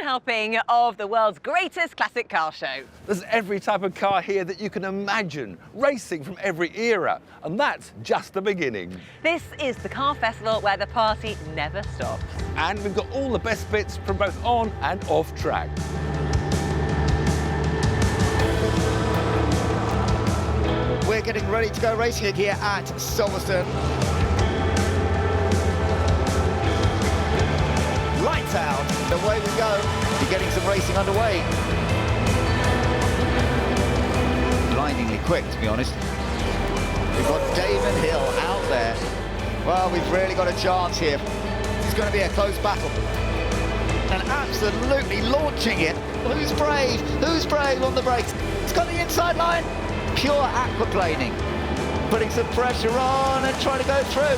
helping of the world's greatest classic car show. There's every type of car here that you can imagine, racing from every era, and that's just the beginning. This is the car festival where the party never stops. And we've got all the best bits from both on and off track. We're getting ready to go racing here at Silverstone. Lights out, away we go. We're getting some racing underway. Blindingly quick, to be honest. We've got Damon Hill out there. Well, we've really got a chance here. It's going to be a close battle. And absolutely launching it. Who's brave? Who's brave on the brakes? It's got the inside line. Pure aquaplaning. Putting some pressure on and trying to go through.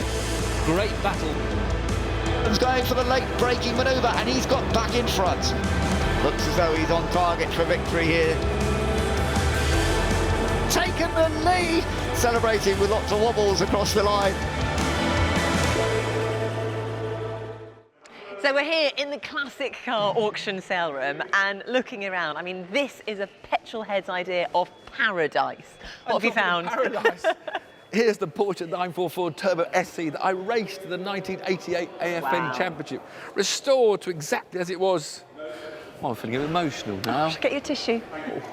Great battle. He's going for the late braking manoeuvre and he's got back in front. Looks as though he's on target for victory here. Taken the lead. Celebrating with lots of wobbles across the line. So we're here in the classic car auction sale room and looking around. I mean, this is a petrol head's idea of paradise. What have you found? Paradise. Here's the Porsche 944 Turbo SC that I raced in the 1988 AFN Championship, restored to exactly as it was. Oh, I'm feeling a bit emotional now. Get your tissue. Oh.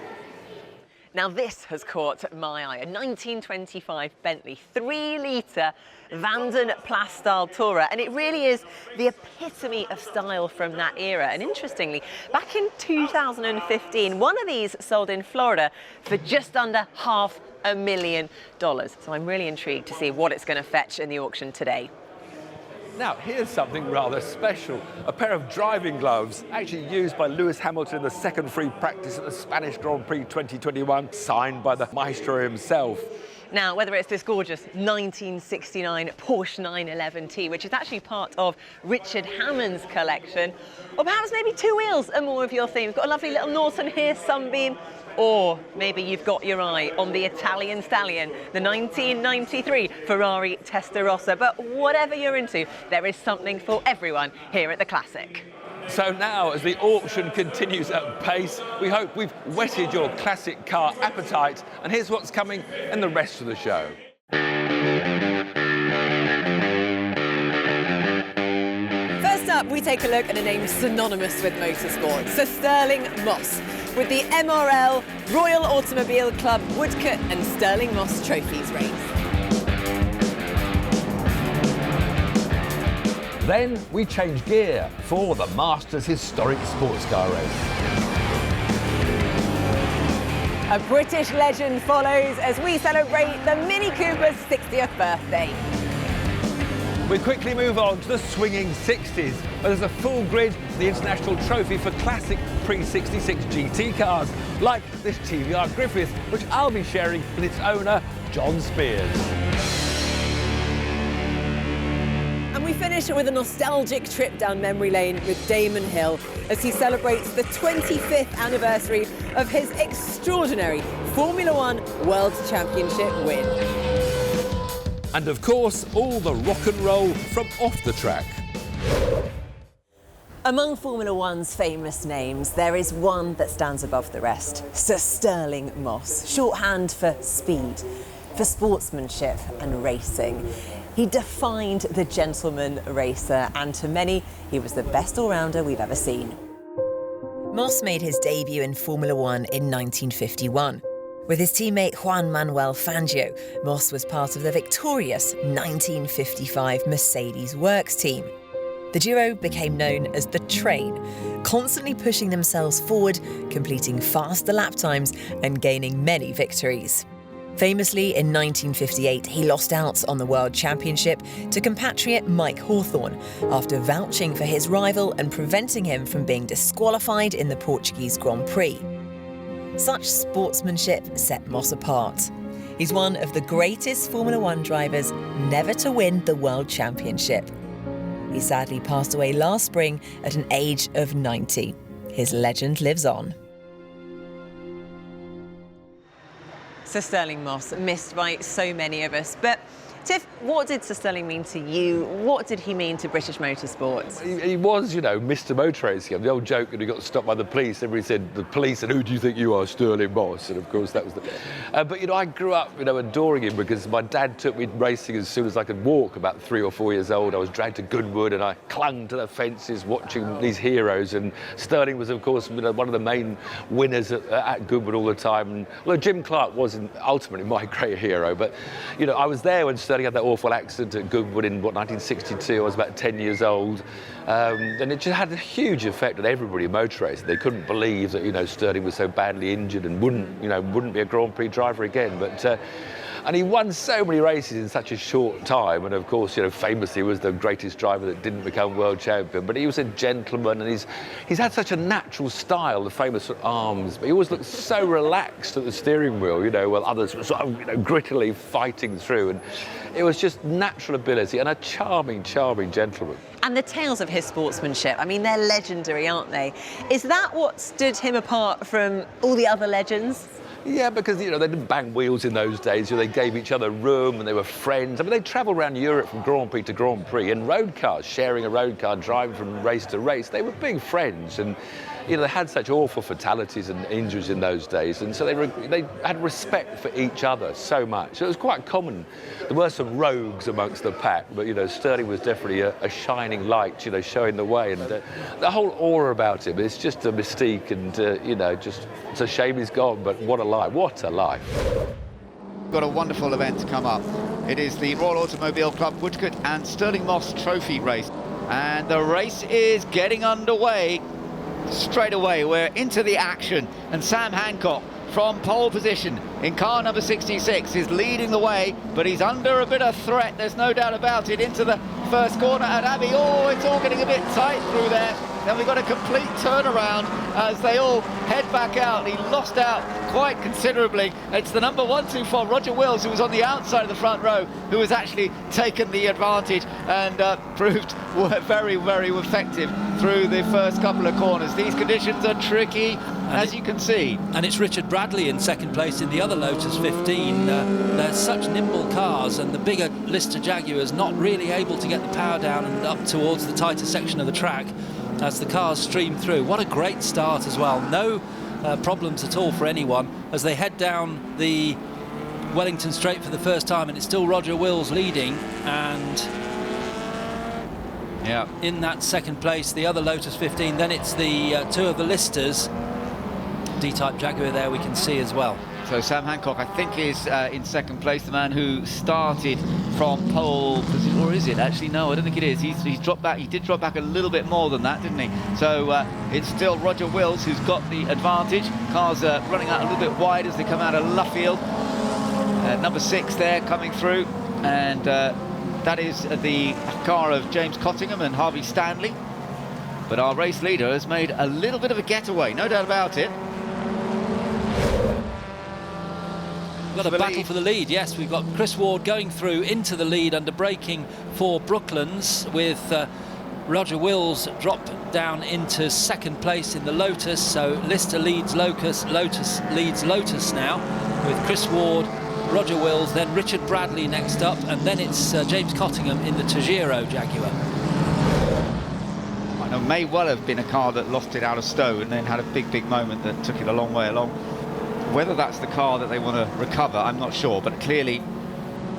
Now this has caught my eye, a 1925 Bentley 3-litre Vanden Plas style Tourer, and it really is the epitome of style from that era. And interestingly, back in 2015, one of these sold in Florida for just under $500,000. So I'm really intrigued to see what it's going to fetch in the auction today. Now, here's something rather special. A pair of driving gloves, actually used by Lewis Hamilton in the second free practice at the Spanish Grand Prix 2021, signed by the maestro himself. Now, whether it's this gorgeous 1969 Porsche 911T, which is actually part of Richard Hammond's collection, or perhaps maybe two wheels are more of your theme. We've got a lovely little Norton here, Sunbeam, or maybe you've got your eye on the Italian stallion, the 1993 Ferrari Testarossa. But whatever you're into, there is something for everyone here at the Classic. So now, as the auction continues at pace, we hope we've whetted your classic car appetite. And here's what's coming in the rest of the show. First up, we take a look at a name synonymous with motorsport, Sir Stirling Moss, with the MRL Royal Automobile Club Woodcut and Stirling Moss Trophies race. Then we change gear for the Masters Historic Sports Car Race. A British legend follows as we celebrate the Mini Cooper's 60th birthday. We quickly move on to the swinging 60s, where there's a full grid of the International Trophy for classic pre-66 GT cars, like this TVR Griffith, which I'll be sharing with its owner, John Spears. And we finish with a nostalgic trip down memory lane with Damon Hill as he celebrates the 25th anniversary of his extraordinary Formula One World Championship win. And of course, all the rock and roll from off the track. Among Formula One's famous names, there is one that stands above the rest, Sir Stirling Moss, shorthand for speed, for sportsmanship and racing. He defined the gentleman racer, and to many, he was the best all-rounder we've ever seen. Moss made his debut in Formula One in 1951. With his teammate Juan Manuel Fangio, Moss was part of the victorious 1955 Mercedes Works team. The duo became known as the Train, constantly pushing themselves forward, completing faster lap times and gaining many victories. Famously, in 1958, he lost out on the World Championship to compatriot Mike Hawthorn after vouching for his rival and preventing him from being disqualified in the Portuguese Grand Prix. Such sportsmanship set Moss apart. He's one of the greatest Formula One drivers never to win the World Championship. He sadly passed away last spring at an age of 90. His legend lives on. Sir Stirling Moss, missed by so many of us, but Tiff, what did Sir Stirling mean to you? What did he mean to British motorsport? He was, you know, Mr. Motor Racing. The old joke when he got stopped by the police, everybody said, the police, and who do you think you are, Stirling Moss? And of course that was the... but, you know, I grew up, you know, adoring him because my dad took me racing as soon as I could walk. About 3 or 4 years old, I was dragged to Goodwood and I clung to the fences watching these heroes. And Stirling was, of course, you know, one of the main winners at Goodwood all the time. And, well, Jim Clark wasn't ultimately my great hero, but, you know, I was there when Stirling had that awful accident at Goodwood in, 1962. I was about 10 years old. And it just had a huge effect on everybody in motor racing. They couldn't believe that, you know, Stirling was so badly injured and wouldn't be a Grand Prix driver again. But and he won so many races in such a short time. And of course, you know, famously was the greatest driver that didn't become world champion. But he was a gentleman, and he's had such a natural style, the famous arms. But he always looked so relaxed at the steering wheel, you know, while others were sort of, you know, grittily fighting through. And it was just natural ability and a charming, charming gentleman. And the tales of his sportsmanship, I mean, they're legendary, aren't they? Is that what stood him apart from all the other legends? Yeah, because, you know, they didn't bang wheels in those days. You know, they gave each other room and they were friends. I mean, they travelled around Europe from Grand Prix to Grand Prix in road cars, sharing a road car, driving from race to race. They were big friends, and, you know, they had such awful fatalities and injuries in those days, and so they had respect for each other so much. So it was quite common. There were some rogues amongst the pack, but, you know, Stirling was definitely a shining light, you know, showing the way, and the whole aura about him, it's just a mystique, and, you know, just, it's a shame he's gone, but what a life, what a life. Got a wonderful event to come up. It is the Royal Automobile Club Woodcote and Stirling Moss Trophy race, and the race is getting underway. Straight away we're into the action, and Sam Hancock from pole position in car number 66 is leading the way, but he's under a bit of threat, there's no doubt about it, into the first corner at Abbey. Oh, it's all getting a bit tight through there. Then we've got a complete turnaround as they all head back out. He lost out quite considerably. It's the number 124, Roger Wills, who was on the outside of the front row, who has actually taken the advantage and proved very, very effective through the first couple of corners. These conditions are tricky, as you can see. And it's Richard Bradley in second place in the other Lotus 15. They're such nimble cars, and the bigger Lister Jaguars not really able to get the power down and up towards the tighter section of the track as the cars stream through. What a great start as well. No problems at all for anyone as they head down the Wellington Straight for the first time, and it's still Roger Wills leading, and yeah, in that second place the other Lotus 15. Then it's the two of the Listers. D-type Jaguar there we can see as well. So Sam Hancock, I think, is in second place, the man who started from pole position, or is it actually? No, I don't think it is. He's dropped back. He did drop back a little bit more than that, didn't he? So it's still Roger Wills who's got the advantage. Cars running out a little bit wide as they come out of Luffield. Number 6 there coming through, and that is the car of James Cottingham and Harvey Stanley. But our race leader has made a little bit of a getaway, no doubt about it. We've got a battle for the lead, yes. We've got Chris Ward going through into the lead under braking for Brooklands, with Roger Wills dropped down into second place in the Lotus. So Lister leads Lotus leads Lotus now, with Chris Ward, Roger Wills, then Richard Bradley next up, and then it's James Cottingham in the Tajiro Jaguar. I know, may well have been a car that lost it out of stow and then had a big moment that took it a long way along. Whether that's the car that they want to recover, I'm not sure, but clearly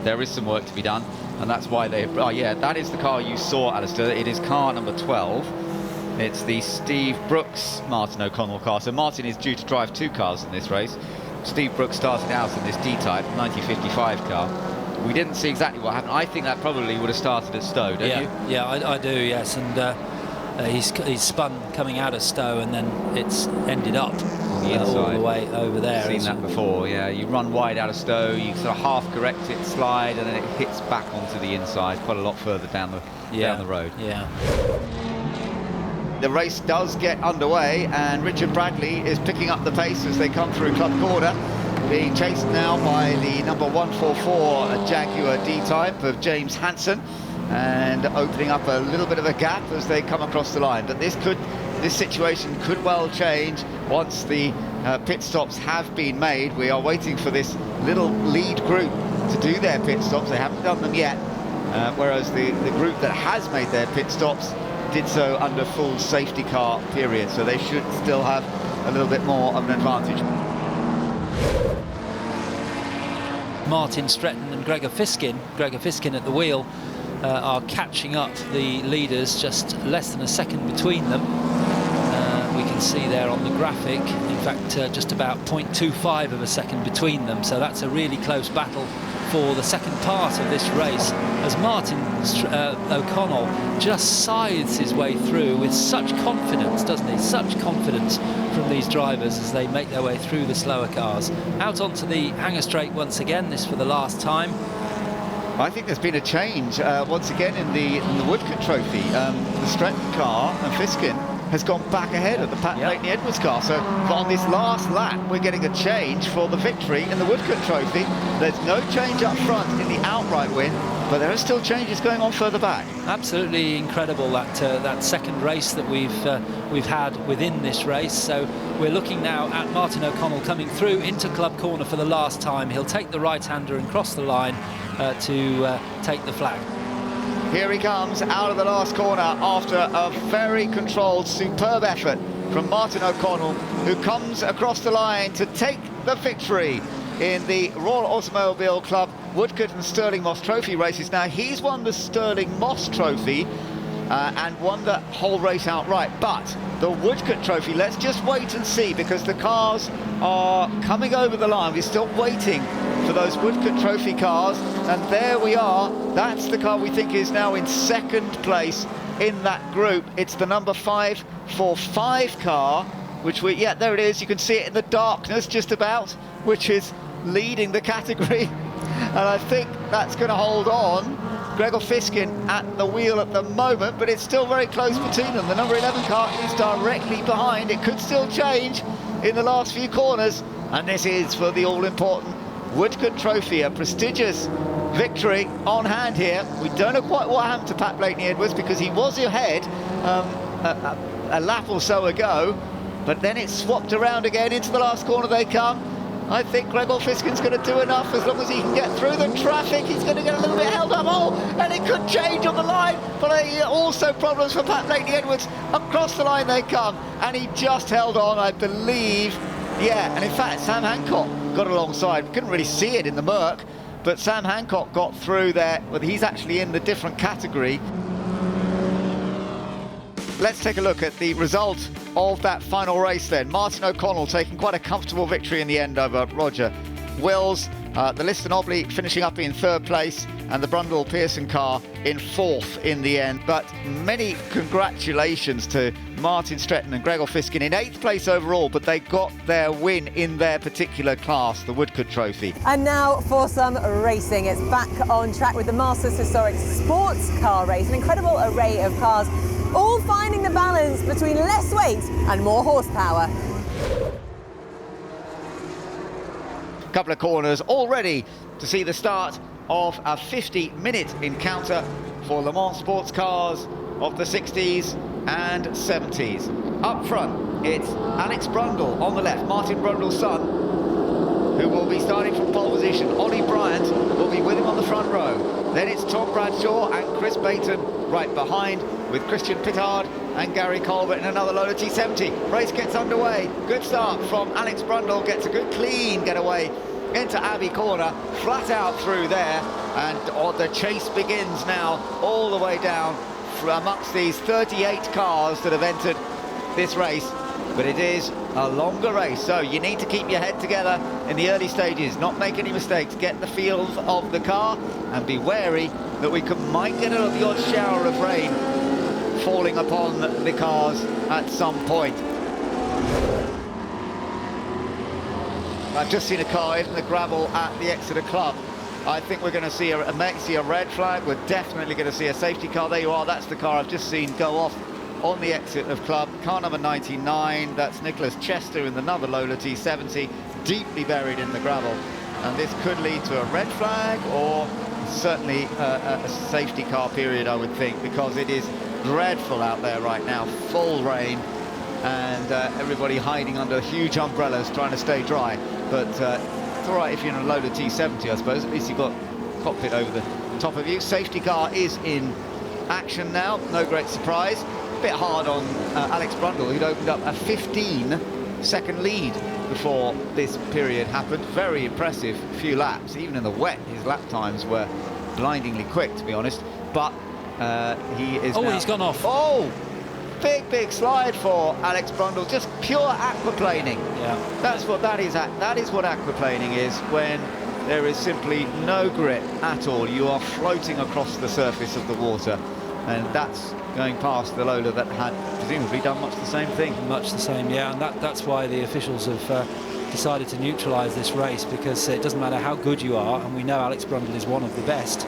there is some work to be done, and that's why they... Oh yeah, that is the car you saw, Alistair. It is car number 12. It's the Steve Brooks Martin O'Connell car. So Martin is due to drive 2 cars in this race. Steve Brooks started out in this D-Type 1955 car. We didn't see exactly what happened. I think that probably would have started at Stowe, don't you? Yeah, I do, yes. And he's spun coming out of Stowe, and then it's ended up all the way over there. I've seen that before, yeah. You run wide out of Stowe, you sort of half correct it, slide, and then it hits back onto the inside quite a lot further down the road. Yeah. The race does get underway, and Richard Bradley is picking up the pace as they come through Club Corner, being chased now by the number 144 Jaguar D-Type of James Hanson, and opening up a little bit of a gap as they come across the line. But this situation could well change once the pit stops have been made. We are waiting for this little lead group to do their pit stops. They haven't done them yet, whereas the group that has made their pit stops did so under full safety car period, so they should still have a little bit more of an advantage. Martin Stretton and Gregor Fiskin at the wheel, are catching up the leaders, just less than a second between them. We can see there on the graphic, in fact, just about 0.25 of a second between them, so that's a really close battle for the second part of this race, as Martin O'Connell just scythes his way through with such confidence, doesn't he? Such confidence from these drivers as they make their way through the slower cars. Out onto the hangar straight once again, this for the last time. I think there's been a change once again in the Woodcote Trophy. The Stretton car and Fiskin has gone back ahead of the Pat Blakeney Edwards car. So on this last lap, we're getting a change for the victory in the Woodcote Trophy. There's no change up front in the outright win, but there are still changes going on further back. Absolutely incredible, that second race that we've had within this race. So we're looking now at Martin O'Connell coming through into club corner for the last time. He'll take the right-hander and cross the line to take the flag. Here he comes out of the last corner after a very controlled, superb effort from Martin O'Connell, who comes across the line to take the victory in the Royal Automobile Club Woodcote and Stirling Moss Trophy races. Now, he's won the Stirling Moss Trophy and won the whole race outright, but the Woodcote Trophy, let's just wait and see, because the cars are coming over the line. We're still waiting for those Woodcote Trophy cars, and there we are. That's the car we think is now in second place in that group. It's the number 545 car, which there it is. You can see it in the darkness just about, which is leading the category. And I think that's going to hold on. Gregor Fiskin at the wheel at the moment, but it's still very close between them. The number 11 car is directly behind. It could still change in the last few corners, and this is for the all-important Woodcote Trophy, a prestigious victory on hand here. We don't know quite what happened to Pat Blakeney Edwards, because he was ahead a lap or so ago, but then it swapped around again. Into the last corner they come. I think Gregor Fiskin's going to do enough as long as he can get through the traffic. He's going to get a little bit held up. Oh, and it could change on the line, but also problems for Pat Blakeney Edwards. Across the line they come, and he just held on, I believe. Yeah, and in fact, Sam Hancock got alongside. We couldn't really see it in the murk, but Sam Hancock got through there. But he's actually in the different category. Let's take a look at the result of that final race then. Martin O'Connell taking quite a comfortable victory in the end over Roger Wills. The Liston Obley finishing up in third place, and the Brundle Pearson car in fourth in the end. But many congratulations to Martin Stretton and Gregor Fiskin in eighth place overall, but they got their win in their particular class, the Woodcote Trophy. And now for some racing. It's back on track with the Masters Historic Sports Car Race. An incredible array of cars, all finding the balance between less weight and more horsepower. Couple of corners all ready to see the start of a 50-minute encounter for Le Mans sports cars of the 60s and 70s. Up front, it's Alex Brundle on the left, Martin Brundle's son, who will be starting from pole position. Ollie Bryant will be with him on the front row. Then it's Tom Bradshaw and Chris Bayton right behind, with Christian Pittard and Gary Colbert in another Lola T70. Race gets underway. Good start from Alex Brundle, gets a good clean getaway into Abbey Corner, flat out through there, and the chase begins now all the way down amongst these 38 cars that have entered this race. But it is a longer race, so you need to keep your head together in the early stages, not make any mistakes, get the feel of the car, and be wary that we might get the odd shower of rain falling upon the cars at some point. I've just seen a car in the gravel at the Exeter Club. I think we're going to see a red flag. We're definitely going to see a safety car. There you are, that's the car I've just seen go off on the exit of club. Car number 99, that's Nicholas Chester in another Lola T70, deeply buried in the gravel. And this could lead to a red flag, or certainly a safety car period, I would think, because it is dreadful out there right now, full rain, and everybody hiding under huge umbrellas trying to stay dry. But That's all right if you're in a loaded T70, I suppose. At least you've got cockpit over the top of you. Safety car is in action now. No great surprise. A bit hard on Alex Brundle, who'd opened up a 15-second lead before this period happened. Very impressive few laps. Even in the wet, his lap times were blindingly quick, to be honest. But he is now... he's gone off. Oh! Big slide for Alex Brundle. Just pure aquaplaning. Yeah. That's what that is. That is what aquaplaning is, when there is simply no grit at all. You are floating across the surface of the water, and that's going past the Lola that had presumably done much the same thing. Much the same, yeah, and that's why the officials have decided to neutralise this race, because it doesn't matter how good you are, and we know Alex Brundle is one of the best.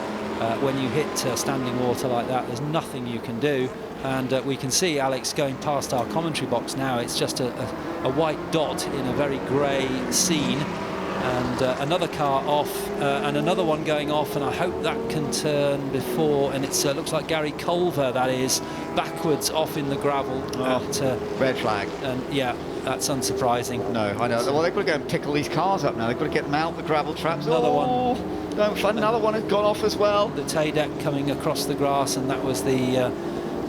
When you hit standing water like that, there's nothing you can do. And we can see Alex going past our commentary box now. It's just a white dot in a very grey scene, and another car off, and another one going off, and I hope that can turn before, and it looks like Gary Culver, that is, backwards off in the gravel. Red flag. And yeah, that's unsurprising. No, I know. Well, they've got to go and pickle these cars up now. They've got to get them out the gravel traps. Another one. No fun. Another one has gone off as well. The Tay-Deck coming across the grass, and that was the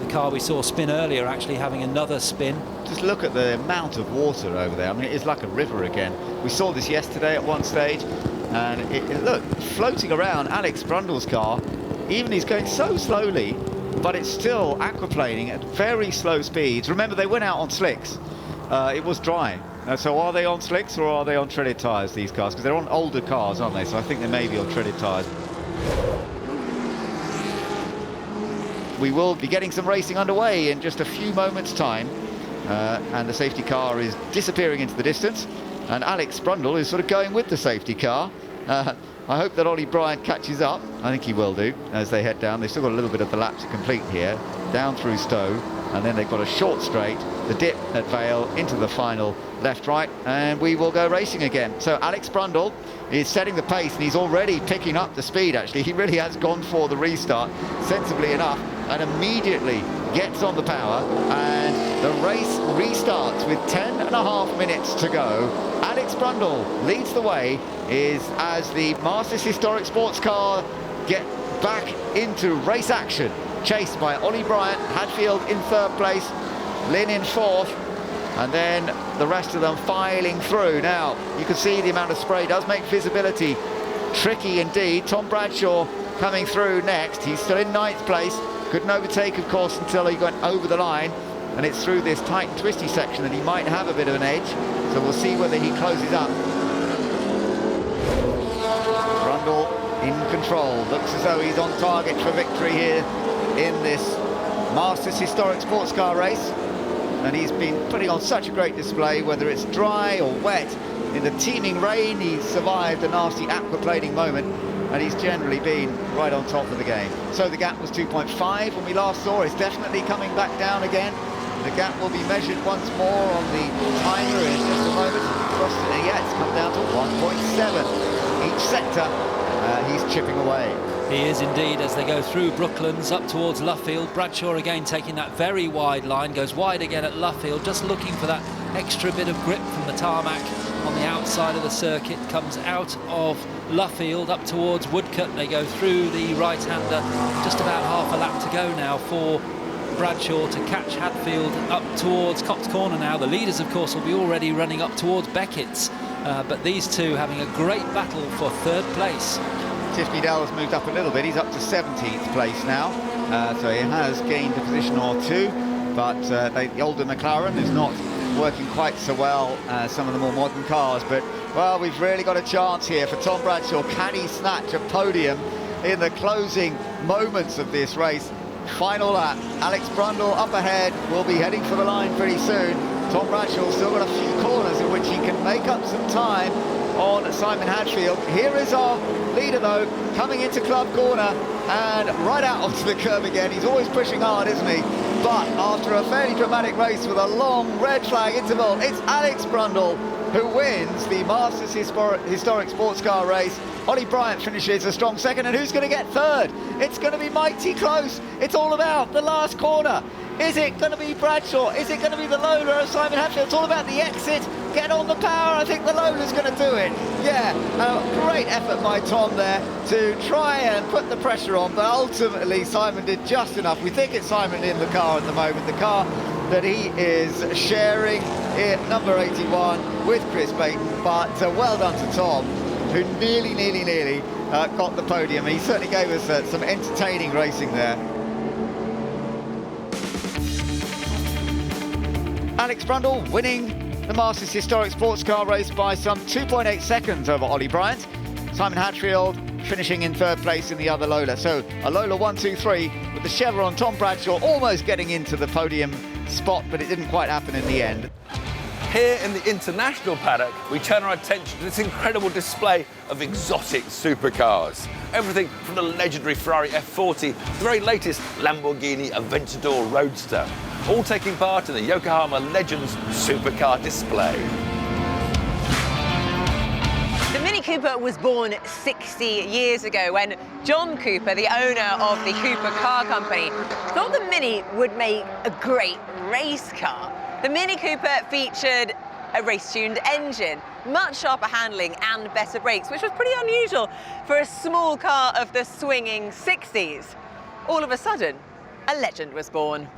car we saw spin earlier, actually having another spin. Just look at the amount of water over there. I mean, it's like a river again. We saw this yesterday at one stage, and look, floating around Alex Brundle's car. Even he's going so slowly, but it's still aquaplaning at very slow speeds. Remember, they went out on slicks. It was dry. So are they on slicks or are they on treaded tyres, these cars? Because they're on older cars, aren't they? So I think they may be on treaded tyres. We will be getting some racing underway in just a few moments' time, and the safety car is disappearing into the distance, and Alex Brundle is sort of going with the safety car. I hope that Ollie Bryant catches up. I think he will do as they head down. They've still got a little bit of the lap to complete here, down through Stowe, and then they've got a short straight, the dip at Vale, into the final left-right, and we will go racing again. So Alex Brundle is setting the pace, and he's already picking up the speed, actually. He really has gone for the restart, sensibly enough, and immediately gets on the power, and the race restarts with 10.5 minutes to go. Alex Brundle leads the way as the Masters Historic Sports Car get back into race action, chased by Ollie Bryant, Hadfield in third place, Lynn in fourth, and then the rest of them filing through. Now, you can see the amount of spray does make visibility tricky indeed. Tom Bradshaw coming through next. He's still in ninth place. Couldn't overtake, of course, until he went over the line. And it's through this tight and twisty section that he might have a bit of an edge. So we'll see whether he closes up. Brundle in control. Looks as though he's on target for victory here in this Masters Historic Sports Car race. And he's been putting on such a great display, whether it's dry or wet. In the teeming rain, he's survived a nasty aquaplaning moment, and he's generally been right on top of the game. So the gap was 2.5 when we last saw. It's definitely coming back down again. The gap will be measured once more on the timer in just a moment. Yeah, it's come down to 1.7. Each sector, he's chipping away. He is indeed, as they go through Brooklands up towards Luffield. Bradshaw again taking that very wide line, goes wide again at Luffield, just looking for that extra bit of grip from the tarmac on the outside of the circuit. Comes out of Luffield up towards Woodcote. They go through the right-hander. Just about half a lap to go now for Bradshaw to catch Hadfield up towards Cops Corner now. The leaders, of course, will be already running up towards Beckett's, but these two having a great battle for third place. Tiffany Dell's moved up a little bit. He's up to 17th place now, so he has gained a position or two, but the older McLaren is not working quite so well as some of the more modern cars. But, well, we've really got a chance here for Tom Bradshaw. Can he snatch a podium in the closing moments of this race? Final lap. Alex Brundle up ahead, will be heading for the line pretty soon. Tom Bradshaw's still got a few corners in which he can make up some time on Simon Hadfield. Here is our leader, though, coming into Club Corner and right out onto the curb again. He's always pushing hard, isn't he? But after a fairly dramatic race with a long red flag interval, it's Alex Brundle who wins the Masters Historic Sports Car race. Ollie Bryant finishes a strong second, and who's going to get third? It's going to be mighty close. It's all about the last corner. Is it going to be Bradshaw? Is it going to be the Lola of Simon Hatfield? It's all about the exit. Get on the power. I think the Lola's going to do it. Yeah, great effort by Tom there to try and put the pressure on, but ultimately Simon did just enough. We think it's Simon in the car at the moment, the car that he is sharing in number 81 with Chris Baton, but well done to Tom, who nearly got the podium. He certainly gave us some entertaining racing there. Alex Brundle winning the Masters Historic Sports Car race by some 2.8 seconds over Ollie Bryant. Simon Hatfield finishing in third place in the other Lola. So a Lola 1, 2, 3 with the Chevron Tom Bradshaw almost getting into the podium spot, but it didn't quite happen in the end. Here in the international paddock, we turn our attention to this incredible display of exotic supercars. Everything from the legendary Ferrari F40 to the very latest Lamborghini Aventador Roadster, all taking part in the Yokohama Legends supercar display. The Mini Cooper was born 60 years ago when John Cooper, the owner of the Cooper Car Company, thought the Mini would make a great race car. The Mini Cooper featured a race-tuned engine, much sharper handling and better brakes, which was pretty unusual for a small car of the swinging 60s. All of a sudden, a legend was born.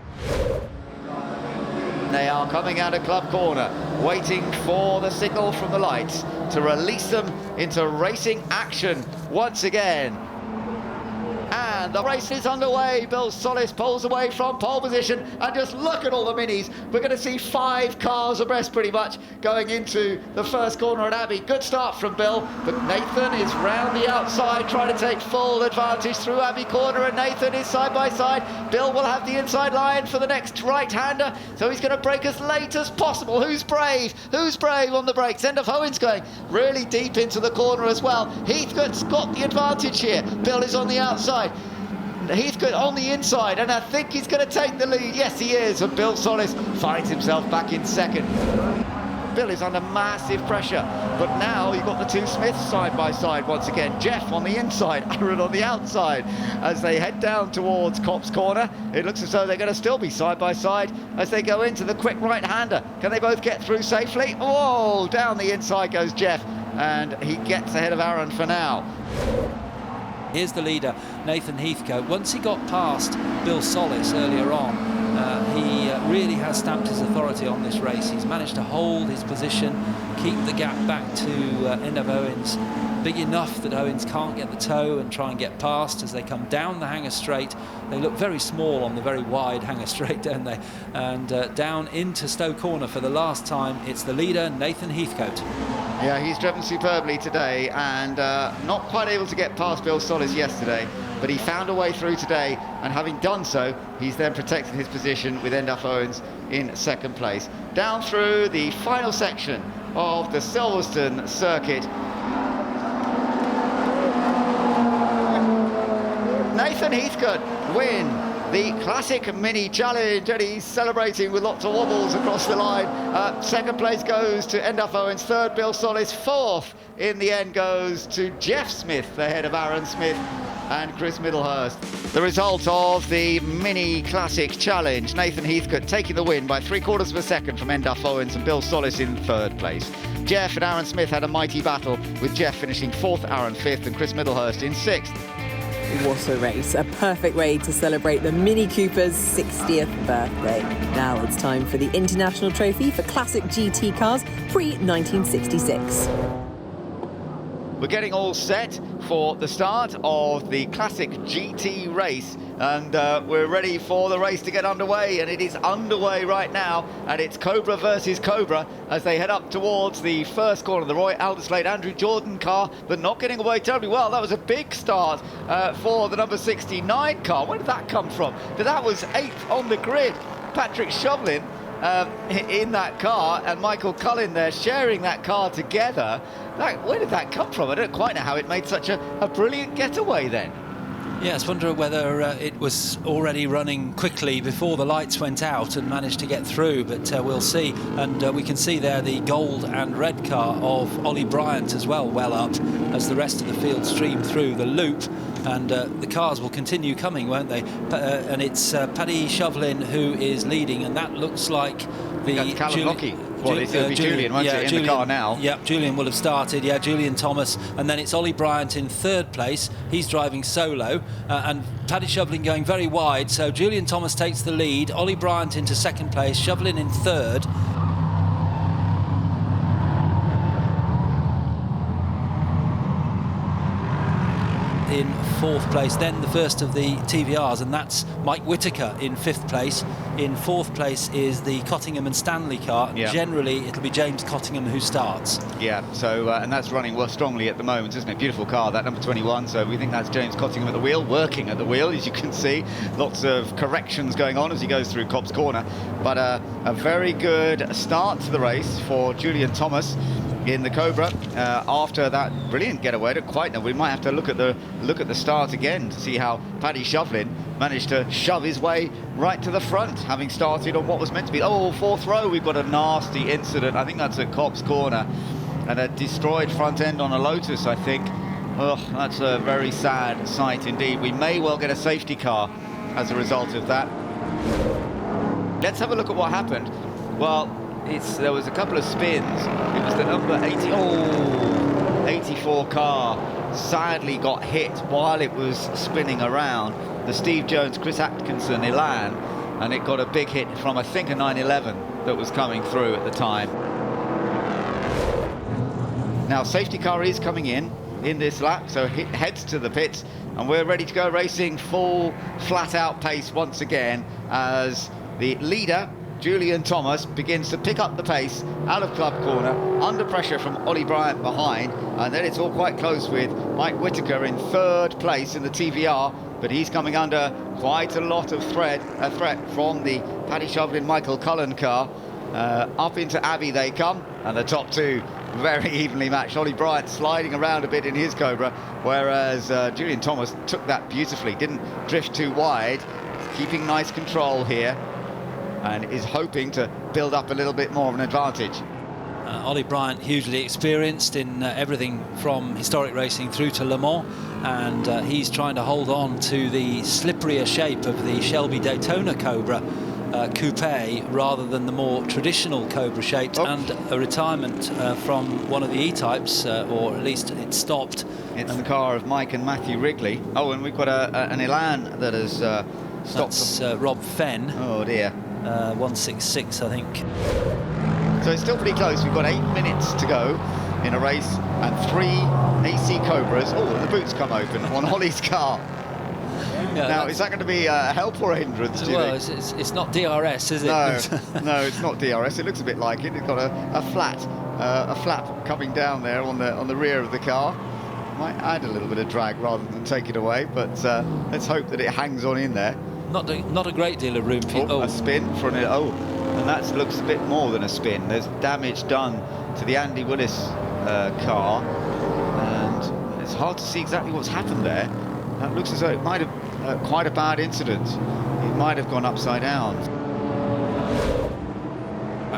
They are coming out of Club Corner, waiting for the signal from the lights to release them into racing action once again. And the race is underway. Bill Solis pulls away from pole position, and just look at all the minis. We're going to see 5 cars abreast pretty much going into the first corner at Abbey. Good start from Bill, but Nathan is round the outside trying to take full advantage through Abbey Corner, and Nathan is side by side. Bill will have the inside line for the next right-hander, so he's going to brake as late as possible. Who's brave? Who's brave on the brakes? End of Owens going really deep into the corner as well. Heathcote's got the advantage here. Bill is on the outside. Heathcote on the inside, and I think he's going to take the lead. Yes, he is, and Bill Solis finds himself back in second. Bill is under massive pressure, but now you've got the two Smiths side by side once again. Jeff on the inside, Aaron on the outside. As they head down towards Copse Corner, it looks as though they're going to still be side by side as they go into the quick right-hander. Can they both get through safely? Oh, down the inside goes Jeff, and he gets ahead of Aaron for now. Here's the leader, Nathan Heathcote. Once he got past Bill Solis earlier on, he really has stamped his authority on this race. He's managed to hold his position, keep the gap back to end of Owens, big enough that Owens can't get the toe and try and get past as they come down the hanger straight. They look very small on the very wide hanger straight, don't they? And down into Stowe Corner for the last time, it's the leader, Nathan Heathcote. Yeah, he's driven superbly today, and not quite able to get past Bill Solis yesterday, but he found a way through today, and having done so, he's then protected his position with Endaf Owens in second place. Down through the final section of the Silverstone circuit. Nathan Heathcote win the Classic Mini Challenge, and he's celebrating with lots of wobbles across the line. Second place goes to Endaf Owens, third Bill Solis, fourth in the end goes to Jeff Smith, ahead of Aaron Smith and Chris Middlehurst. The result of the Mini Classic Challenge, Nathan Heathcote taking the win by 3/4 of a second from Endaf Owens and Bill Solis in third place. Jeff and Aaron Smith had a mighty battle, with Jeff finishing fourth, Aaron fifth and Chris Middlehurst in sixth. What a race, a perfect way to celebrate the Mini Cooper's 60th birthday. Now it's time for the International Trophy for Classic GT cars pre-1966. We're getting all set for the start of the Classic GT race, and we're ready for the race to get underway, and it is underway right now, and it's Cobra versus Cobra as they head up towards the first corner. The Roy Alderslade Andrew Jordan car, but not getting away terribly well. That was a big start for the number 69 car. Where did that come from? That was 8th on the grid. Patrick Shovlin in that car, and Michael Cullen there sharing that car together. Where did that come from? I don't quite know how it made such a brilliant getaway then. Yes, wonder whether it was already running quickly before the lights went out and managed to get through, but we'll see. And we can see there the gold and red car of Ollie Bryant as well up as the rest of the field stream through the loop. And the cars will continue coming, won't they? And it's Paddy Shovelin who is leading, and that looks like the Callum Lockie. Well, it'll be Julian, won't it, in the car now? Yeah, Julian will have started. Yeah, Julian Thomas, and then it's Ollie Bryant in third place. He's driving solo, and Paddy Shovelin going very wide. So Julian Thomas takes the lead. Ollie Bryant into second place. Shovelin in third. In fourth place, then the first of the TVRs, and that's Mike Whitaker in fifth place. In fourth place is the Cottingham and Stanley car. Yeah. Generally, it'll be James Cottingham who starts. Yeah, so, and that's running well strongly at the moment, isn't it? Beautiful car, that number 21, so we think that's James Cottingham at the wheel, working at the wheel, as you can see. Lots of corrections going on as he goes through Cobb's Corner. But a very good start to the race for Julian Thomas in the Cobra after that brilliant getaway. I don't quite know. We might have to look at the start again to see how Paddy Shovelin managed to shove his way right to the front, having started on what was meant to be fourth row. We've got a nasty incident. I think that's at Cobb's Corner, and a destroyed front end on a Lotus, I think. Oh, that's a very sad sight indeed. We may well get a safety car as a result of that. Let's have a look at what happened. Well, there was a couple of spins. It was the number 84 car sadly got hit while it was spinning around the Steve Jones Chris Atkinson Elan, and it got a big hit from, I think, a 911 that was coming through at the time. Now safety car is coming in this lap, so it heads to the pits, and we're ready to go racing full flat out pace once again as the leader Julian Thomas begins to pick up the pace out of Club Corner, under pressure from Ollie Bryant behind, and then it's all quite close with Mike Whitaker in third place in the TVR, but he's coming under quite a lot of threat from the Paddy Shovelin Michael Cullen car. Up into Abbey they come, and the top two very evenly matched. Ollie Bryant sliding around a bit in his Cobra, whereas Julian Thomas took that beautifully, didn't drift too wide, keeping nice control here, and is hoping to build up a little bit more of an advantage. Ollie Bryant, hugely experienced in everything from historic racing through to Le Mans, and he's trying to hold on to the slipperier shape of the Shelby Daytona Cobra coupe rather than the more traditional Cobra shaped, and a retirement from one of the E-types, or at least it stopped. It's the car of Mike and Matthew Wrigley. Oh, and we've got an Elan that has stopped. That's Rob Fenn. Oh dear. 166, I think. So it's still pretty close. We've got 8 minutes to go in a race, and 3 AC Cobras. Oh, the boots come open on Ollie's car. Yeah, now, is that going to be a help or a hindrance, do you think? It's not DRS, is it? No, no, it's not DRS. It looks a bit like it. It's got a flap coming down there on the rear of the car. Might add a little bit of drag rather than take it away, but let's hope that it hangs on in there. Not a great deal of room. A spin for and that looks a bit more than a spin. There's damage done to the Andy Willis car, and it's hard to see exactly what's happened there. That looks as though it might have quite a bad incident. It might have gone upside down.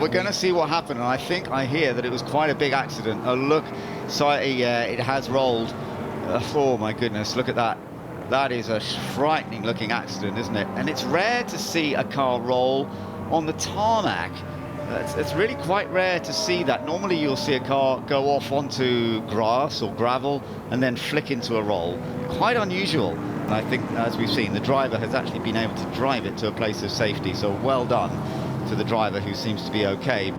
We're going to see what happened, and I think I hear that it was quite a big accident. Oh, look, so it has rolled. Oh my goodness, look at that. That is a frightening looking accident, isn't it? And it's rare to see a car roll on the tarmac. It's really quite rare to see that. Normally you'll see a car go off onto grass or gravel and then flick into a roll. Quite unusual. And I think, as we've seen, the driver has actually been able to drive it to a place of safety. So well done to the driver, who seems to be okay.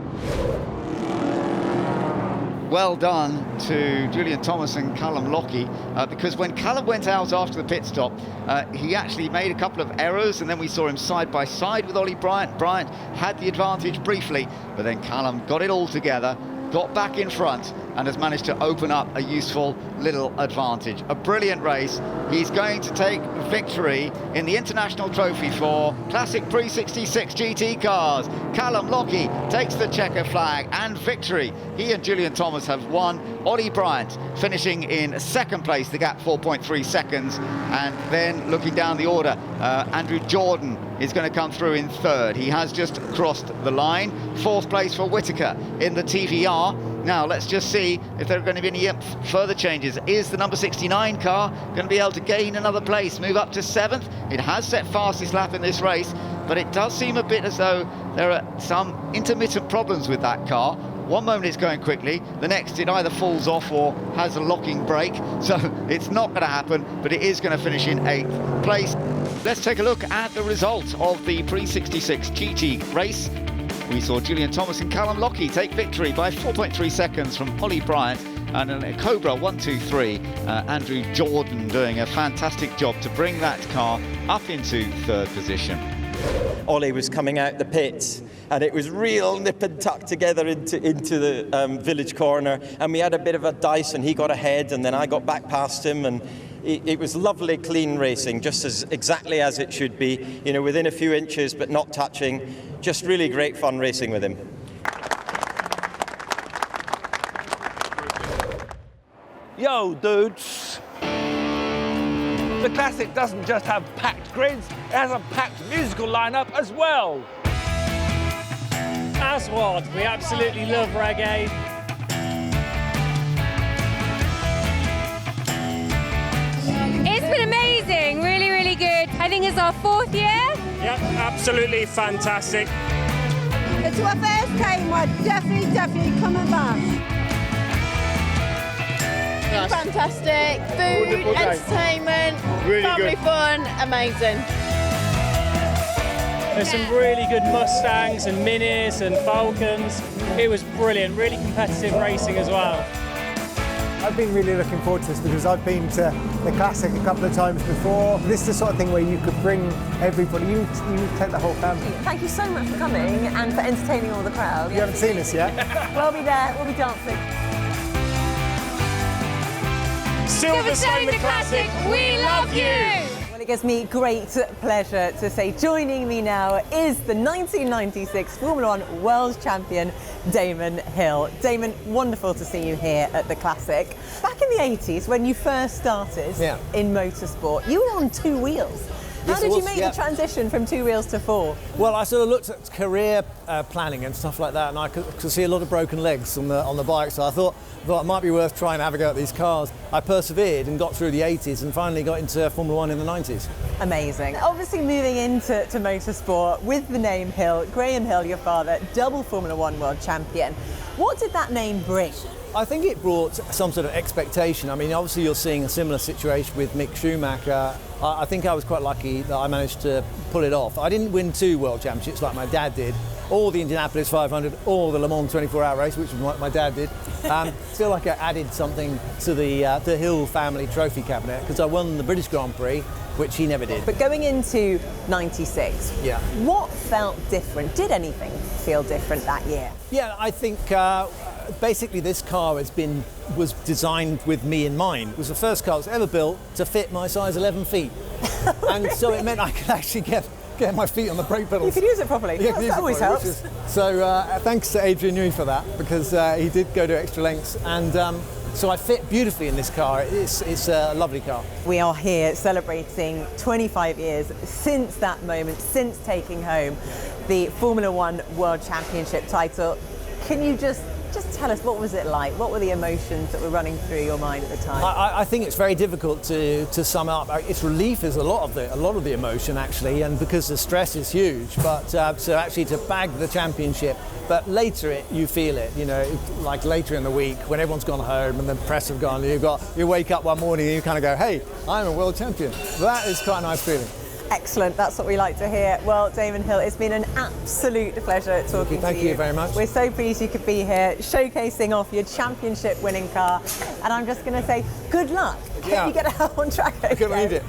Well done to Julian Thomas and Callum Lockie, because when Callum went out after the pit stop, he actually made a couple of errors, and then we saw him side by side with Ollie Bryant. Bryant had the advantage briefly, but then Callum got it all together, got back in front and has managed to open up a useful little advantage. A brilliant race. He's going to take victory in the International Trophy for Classic Pre-66 GT cars. Callum Lockie takes the checker flag and victory. He and Julian Thomas have won. Ollie Bryant finishing in second place, the gap 4.3 seconds. And then looking down the order, Andrew Jordan is going to come through in third. He has just crossed the line. Fourth place for Whitaker in the TVR. Now let's just see if there are going to be any further changes. Is the number 69 car going to be able to gain another place, move up to 7th? It has set fastest lap in this race, but it does seem a bit as though there are some intermittent problems with that car. One moment it's going quickly, the next it either falls off or has a locking brake, so it's not going to happen, but it is going to finish in 8th place. Let's take a look at the result of the Pre-66 GT race. We saw Julian Thomas and Callum Lockie take victory by 4.3 seconds from Ollie Bryant, and a Cobra 1-2-3, Andrew Jordan doing a fantastic job to bring that car up into third position. Ollie was coming out the pits and it was real nip and tuck together into the village corner, and we had a bit of a dice and he got ahead and then I got back past him, and it was lovely clean racing, just as exactly as it should be, you know, within a few inches but not touching. Just really great fun racing with him. Yo, dudes. The Classic doesn't just have packed grids, it has a packed musical lineup as well. As what? We absolutely love reggae. It's been amazing, really, really good. I think it's our 4th year. Yep, absolutely fantastic. It's our first time, we're definitely coming back. Fantastic, food, entertainment, really family good. Fun, amazing. There's some really good Mustangs and Minis and Falcons. It was brilliant, really competitive racing as well. I've been really looking forward to this because I've been to the Classic a couple of times before. This is the sort of thing where you could bring everybody, you take the whole family. Thank you so much for coming and for entertaining all the crowd. You haven't seen us yet? We'll be there, we'll be dancing. Silverstone the Classic, we love you! Well, it gives me great pleasure to say joining me now is the 1996 Formula 1 World Champion, Damon Hill. Damon, wonderful to see you here at the Classic. Back in the 80s, when you first started in motorsport, you were on 2 wheels. How did you make the transition from 2 wheels to 4? Well, I sort of looked at career planning and stuff like that, and I could see a lot of broken legs on the bike, so I thought it might be worth trying to have a go at these cars. I persevered and got through the 80s and finally got into Formula 1 in the 90s. Amazing. Obviously moving into motorsport with the name Hill, Graham Hill, your father, double Formula 1 World Champion. What did that name bring? I think it brought some sort of expectation. I mean, obviously you're seeing a similar situation with Mick Schumacher. I think I was quite lucky that I managed to pull it off. I didn't win 2 world championships like my dad did, or the Indianapolis 500, or the Le Mans 24-hour race, which was what my dad did. Still like I added something to the Hill family trophy cabinet, because I won the British Grand Prix, which he never did. But going into 96, what felt different? Did anything feel different that year? Yeah, I think basically this car was designed with me in mind. It was the first car that was ever built to fit my size 11 feet. And so it meant I could actually get my feet on the brake pedals. You could use it properly. Yeah, that always helps. So thanks to Adrian Newey for that, because he did go to extra lengths, and so I fit beautifully in this car. It's a lovely car. We are here celebrating 25 years since that moment, since taking home the Formula 1 World Championship title. Can you just tell us, what was it like? What were the emotions that were running through your mind at the time? I think it's very difficult to sum up. Its relief is a lot of the emotion, actually, and because the stress is huge. But so actually to bag the championship, but later you feel it. You know, like later in the week when everyone's gone home and the press have gone, you wake up one morning and you kind of go, hey, I'm a world champion. That is quite a nice feeling. Excellent, that's what we like to hear. Well, Damon Hill, it's been an absolute pleasure talking to you. Thank you very much. We're so pleased you could be here, showcasing off your championship winning car. And I'm just going to say, good luck. Can you get out on track again? I can read it.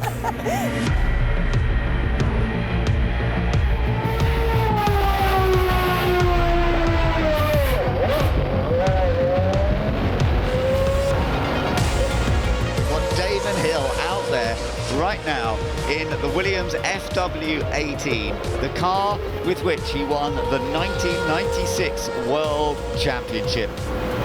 in the Williams FW18, the car with which he won the 1996 World Championship.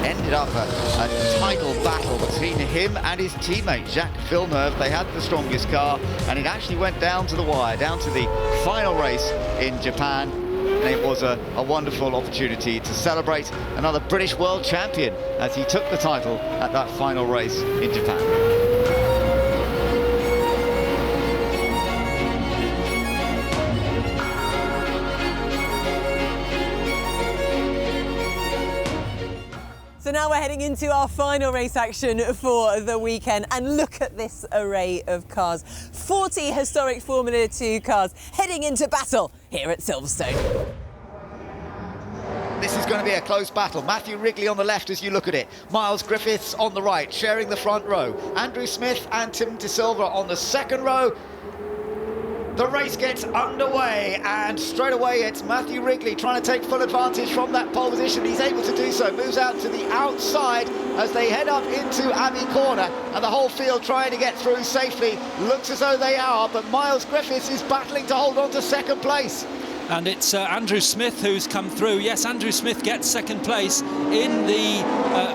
Ended up a title battle between him and his teammate Jacques Villeneuve. They had the strongest car, and it actually went down to the wire, down to the final race in Japan. And it was a wonderful opportunity to celebrate another British world champion as he took the title at that final race in Japan. So now we're heading into our final race action for the weekend, and look at this array of cars. 40 historic Formula 2 cars heading into battle here at Silverstone. This is going to be a close battle. Matthew Wrigley on the left as you look at it. Miles Griffiths on the right, sharing the front row. Andrew Smith and Tim De Silva on the second row. The race gets underway, and straight away it's Matthew Wrigley trying to take full advantage from that pole position. He's able to do so, moves out to the outside as they head up into Abbey Corner, and the whole field trying to get through safely. Looks as though they are, but Miles Griffiths is battling to hold on to second place. And it's Andrew Smith who's come through. Yes, Andrew Smith gets second place in the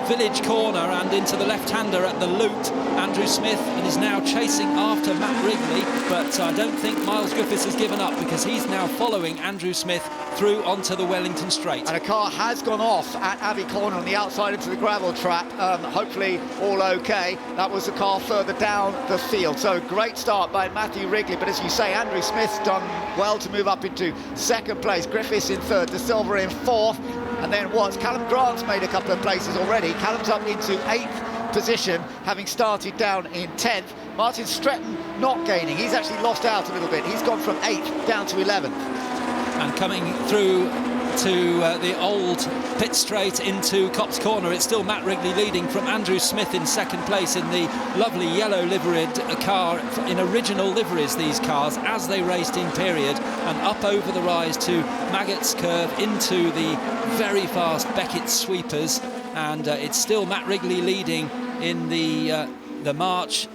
village corner and into the left-hander at the loop. Andrew Smith is now chasing after Matt Wrigley, but I don't think Miles Griffiths has given up, because he's now following Andrew Smith through onto the Wellington Straight. And a car has gone off at Abbey Corner on the outside into the gravel trap. Hopefully all okay. That was the car further down the field. So great start by Matthew Wrigley, but as you say, Andrew Smith's done well to move up into second place. Griffiths in third, De Silva in fourth, and then Callum Grant's made a couple of places already. Callum's up into 8th position, having started down in 10th. Martin Stretton not gaining. He's actually lost out a little bit. He's gone from 8th down to 11th. And coming through to the old pit straight into Copse Corner, it's still Matt Wrigley leading from Andrew Smith in second place in the lovely yellow liveried car, in original liveries, these cars, as they raced in period, and up over the rise to Maggotts Curve into the very fast Beckett sweepers. And it's still Matt Wrigley leading in the march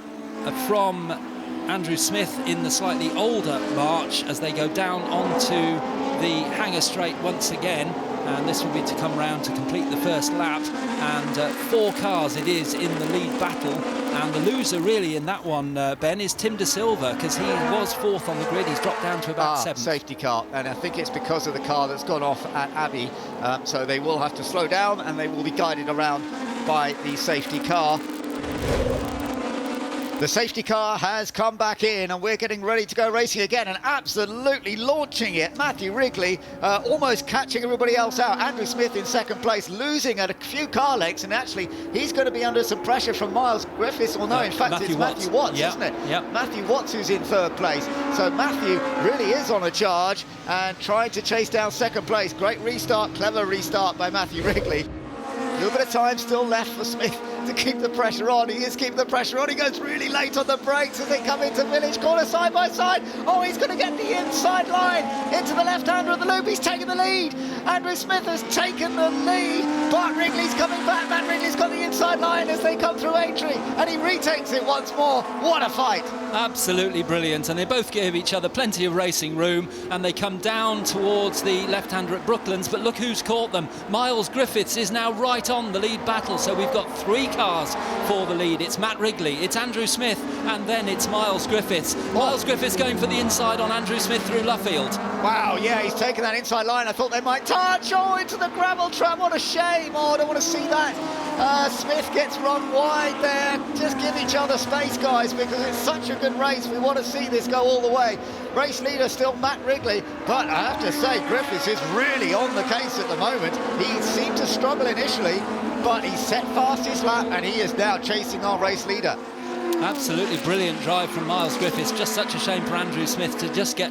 from Andrew Smith in the slightly older march as they go down onto the Hanger Straight once again, and this will be to come round to complete the first lap. And 4 cars it is in the lead battle, and the loser really in that one, Ben, is Tim De Silva, because he was 4th on the grid. He's dropped down to about 7th. Safety car, and I think it's because of the car that's gone off at Abbey, so they will have to slow down and they will be guided around by the safety car. The safety car has come back in, and we're getting ready to go racing again, and absolutely launching it. Matthew Wrigley almost catching everybody else out. Andrew Smith in second place, losing at a few car lengths, and actually he's going to be under some pressure from Miles Griffiths, or no, in fact it's Matthew Watts, yep, isn't it? Yep. Matthew Watts who's in third place. So Matthew really is on a charge and trying to chase down second place. Great restart, clever restart by Matthew Wrigley. A little bit of time still left for Smith to keep the pressure on. He is keeping the pressure on. He goes really late on the brakes as they come into Village Corner side by side. Oh, he's going to get the inside line into the left-hander of the loop. He's taking the lead. Andrew Smith has taken the lead, but Wrigley's coming back. Matt Wrigley's got the inside line as they come through Aintree, and he retakes it once more. What a fight. Absolutely brilliant, and they both give each other plenty of racing room, and they come down towards the left-hander at Brooklands, but look who's caught them. Miles Griffiths is now right on the lead battle, so we've got 3 cars for the lead. It's Matt Wrigley, it's Andrew Smith, and then it's Miles Griffiths. Miles Griffiths going for the inside on Andrew Smith through Luffield. Wow, yeah, he's taken that inside line. I thought they might touch. Oh, into the gravel trap. What a shame. Oh, I don't want to see that. Smith gets run wide there. Just give each other space, guys, because it's such a good race. We want to see this go all the way. Race leader still Matt Wrigley, but I have to say Griffiths is really on the case at the moment. He seemed to struggle initially, but he set fastest lap, and he is now chasing our race leader. Absolutely brilliant drive from Miles Griffiths. Just such a shame for Andrew Smith to just get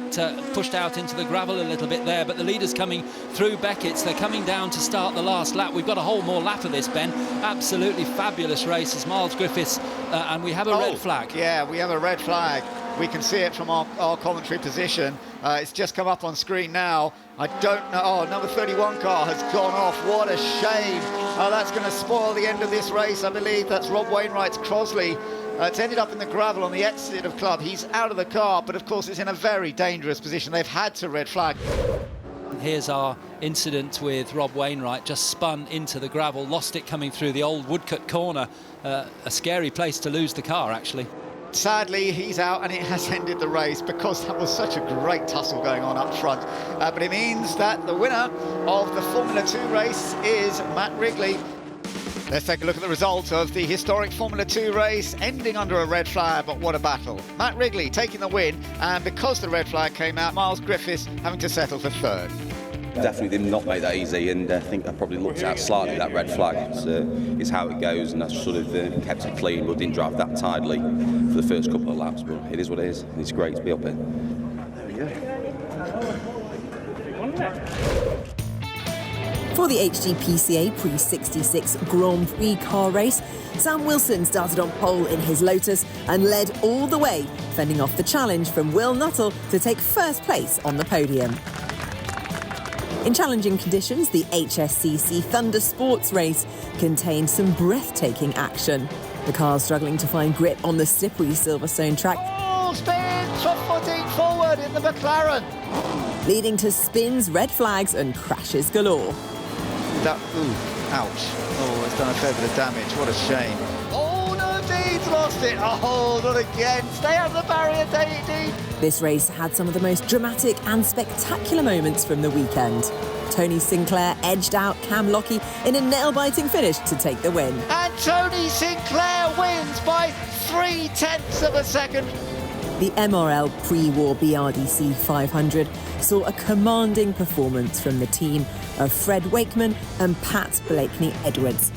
pushed out into the gravel a little bit there, but the leader's coming through Beckett's. They're coming down to start the last lap. We've got a whole more lap of this, Ben. Absolutely fabulous race as Miles Griffiths, and we have a red flag. Yeah, we have a red flag. We can see it from our commentary position. It's just come up on screen now. I don't know. Oh, number 31 car has gone off. What a shame. That's going to spoil the end of this race. I believe that's Rob Wainwright's Crosley It's ended up in the gravel on the exit of club. He's out of the car, but of course it's in a very dangerous position. They've had to red flag. Here's our incident with Rob Wainwright, just spun into the gravel, lost it coming through the old Woodcote corner. A scary place to lose the car, actually. Sadly, he's out, and it has ended the race because that was such a great tussle going on up front. But it means that the winner of the Formula 2 race is Matt Wrigley. Let's take a look at the result of the historic Formula 2 race, ending under a red flag, but what a battle. Matt Wrigley taking the win, and because the red flag came out, Miles Griffiths having to settle for third. Definitely did not make that easy, and I think I probably looked out slightly that red flag. It's how it goes, and I sort of kept it clean, but didn't drive that tidily for the first couple of laps. But it is what it is. It's great to be up here. There we go. For the HGPCA Pre-66 Grand Prix car race, Sam Wilson started on pole in his Lotus and led all the way, fending off the challenge from Will Nuttall to take first place on the podium. In challenging conditions, the HSCC Thunder Sports race contained some breathtaking action. The cars struggling to find grip on the slippery Silverstone track. Oh, spins from footing forward in the McLaren. Leading to spins, red flags and crashes galore. Ouch. Oh, it's done a fair bit of damage. What a shame. Oh, no, Dean's lost it. Oh, not again. Stay out of the barrier, Dean. This race had some of the most dramatic and spectacular moments from the weekend. Tony Sinclair edged out Cam Lockie in a nail-biting finish to take the win. And Tony Sinclair wins by 0.3 of a second. The MRL pre-war BRDC 500 saw a commanding performance from the team of Fred Wakeman and Pat Blakeney-Edwards,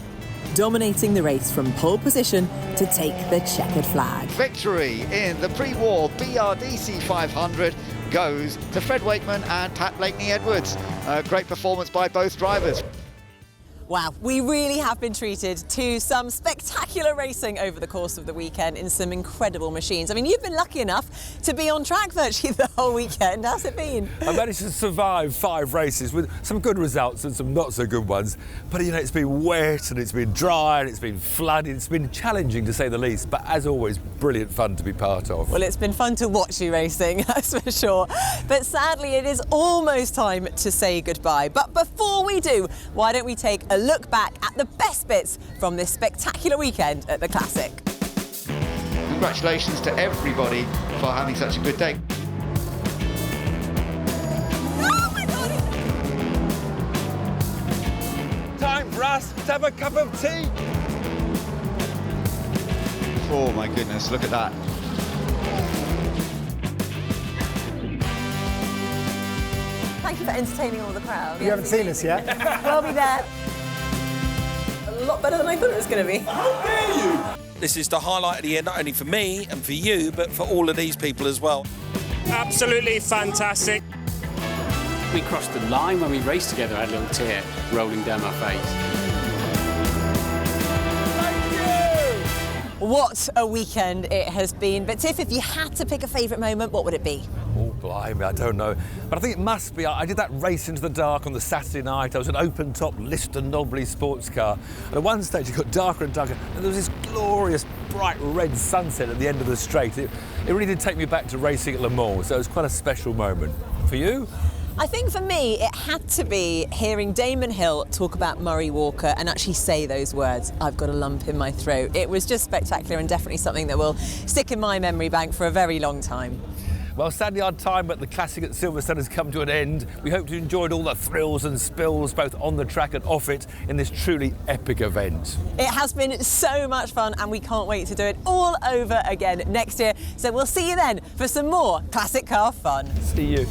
dominating the race from pole position to take the checkered flag. Victory in the pre-war BRDC 500 goes to Fred Wakeman and Pat Blakeney-Edwards. Great performance by both drivers. Wow, we really have been treated to some spectacular racing over the course of the weekend in some incredible machines. I mean, you've been lucky enough to be on track virtually the whole weekend. How's it been? I managed to survive 5 races with some good results and some not so good ones. But, you know, it's been wet and it's been dry and it's been flooded. It's been challenging, to say the least. But, as always, brilliant fun to be part of. Well, it's been fun to watch you racing, that's for sure. But sadly, it is almost time to say goodbye. But before we do, why don't we take a look back at the best bits from this spectacular weekend at the Classic. Congratulations to everybody for having such a good day. Oh my God! Time for us to have a cup of tea. Oh my goodness, look at that. Thank you for entertaining all the crowd. You haven't seen us yet? We'll be there. A lot better than I thought it was going to be. How dare you! This is the highlight of the year, not only for me and for you, but for all of these people as well. Absolutely fantastic. We crossed the line when we raced together. I had a little tear rolling down my face. What a weekend it has been. But Tiff, if you had to pick a favourite moment, what would it be? Oh, blimey, I don't know. But I think it must be. I did that race into the dark on the Saturday night. I was an open-top Lister Nobly sports car. And at one stage, it got darker and darker. And there was this glorious, bright red sunset at the end of the straight. It really did take me back to racing at Le Mans. So it was quite a special moment. For you? I think for me, it had to be hearing Damon Hill talk about Murray Walker and actually say those words, "I've got a lump in my throat." It was just spectacular and definitely something that will stick in my memory bank for a very long time. Well, sadly, our time at the Classic at Silverstone has come to an end. We hope you enjoyed all the thrills and spills, both on the track and off it, in this truly epic event. It has been so much fun and we can't wait to do it all over again next year. So we'll see you then for some more classic car fun. See you.